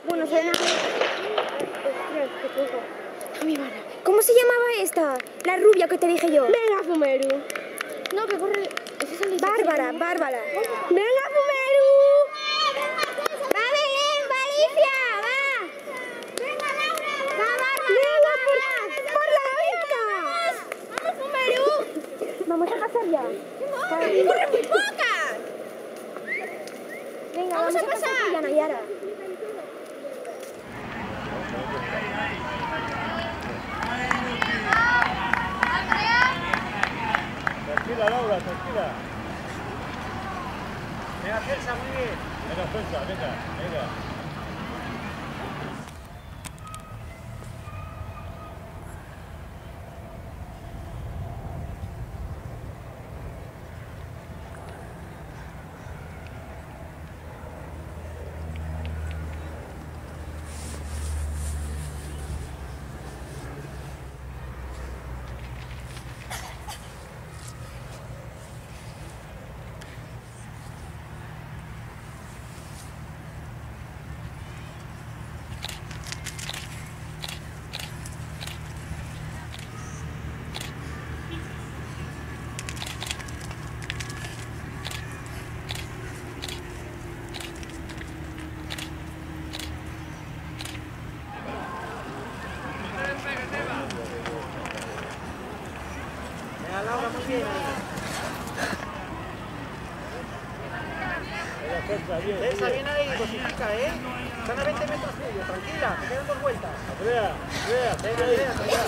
Bueno, Serena. ¿Cómo se llamaba esta? La rubia que te dije yo. Venga, Fumeru. No, que corre. Bárbara. Venga, Fumeru. Va Belén, va Alicia, va. Venga, Laura. Va Bárbara. Por la beca. Vamos, Fumeru. Vamos a pasar ya. ¡Corre muy pocas! Venga, vamos a pasar ya, Nayara. Tranquila, Laura, tranquila. Venga, Celsa, muy bien. Venga, Celsa, venga. Laura, muy bien. Celsa, bien ahí, dosifica, ¿eh? Están a 20 metros tuyo, tranquila, te quedan 2 vueltas. Andrea, venga, Andrea, tranquila.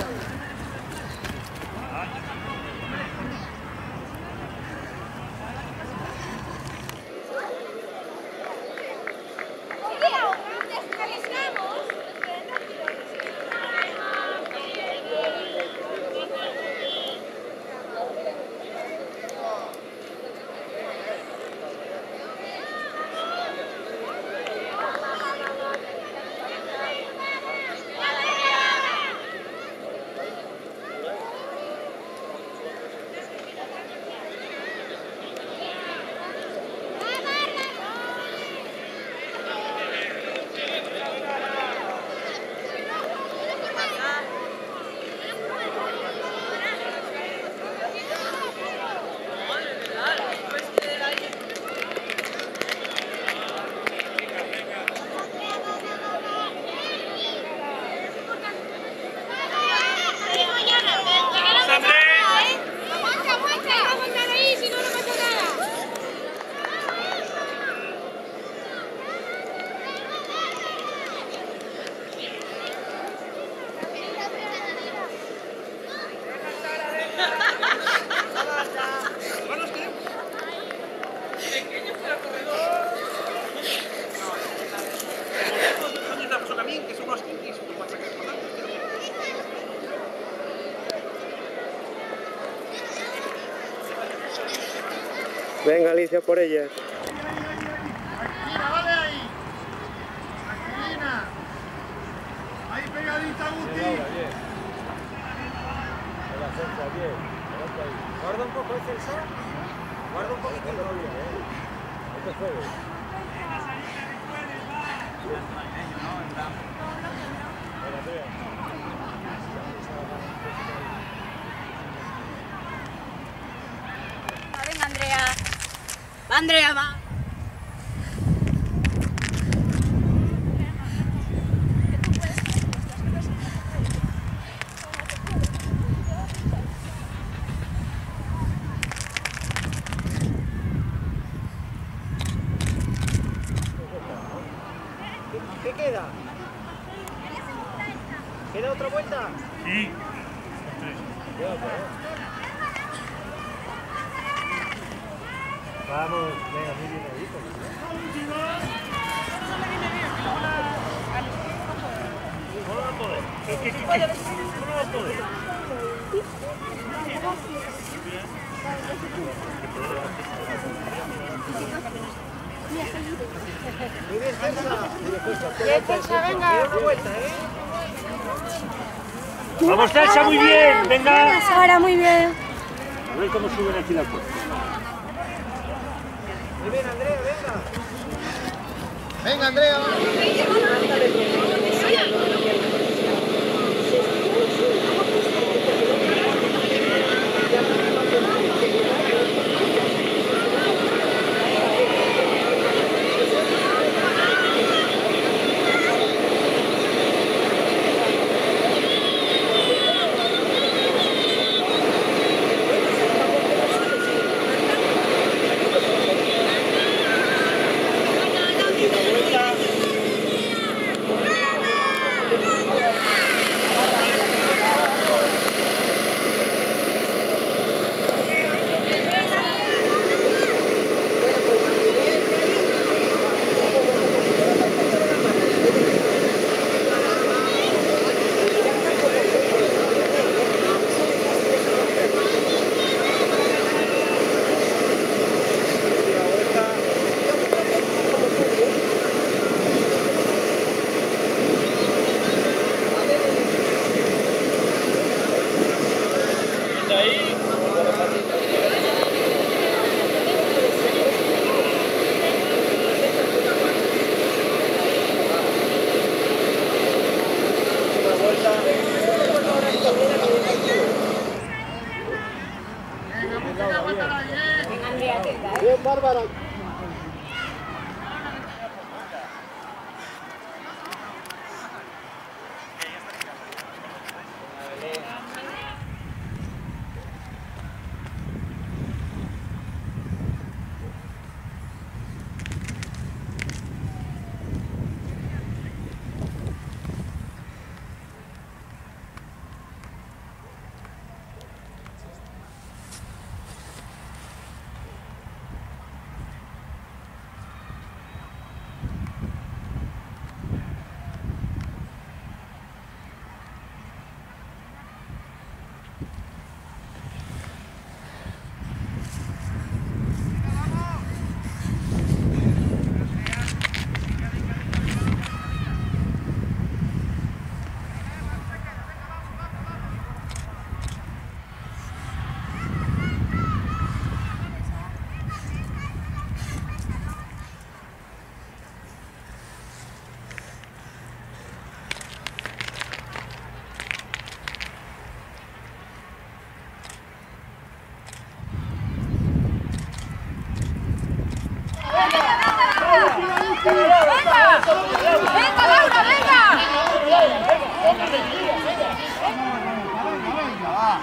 Venga, Alicia, por ella. Tranquila, vale ahí. Tranquilina. Ahí pegadita, Guti. Guarda un poco, Celsa. Guarda un poquito. Este juego. Venga, Andrea. Andrea, va. ¿Qué queda? ¿Queda otra vuelta? Sí. Vamos, venga, muy bien ahí. No va a poder. No va a poder. Muy bien, Celsa. Venga. Una vuelta, ¿eh? Vamos, Celsa, muy bien. Venga. Sara, muy bien. A ver cómo suben aquí la puerta. Muy bien, Andrea, venga. Venga, Andrea. Bien, Bárbara.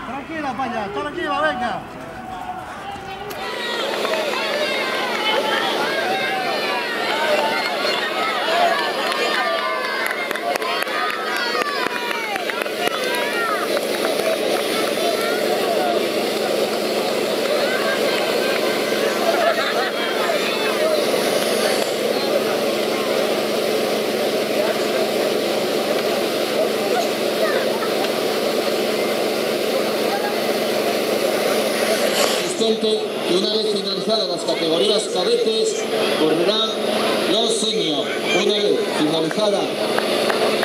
Tranquila, vaya, tranquila, venga. Que una vez finalizadas las categorías cadetes correrán los senior. Una vez finalizadas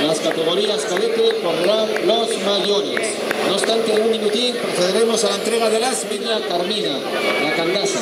las categorías cadetes correrán los mayores. No obstante, en un minutín procederemos a la entrega de las Carmina, la Candasa.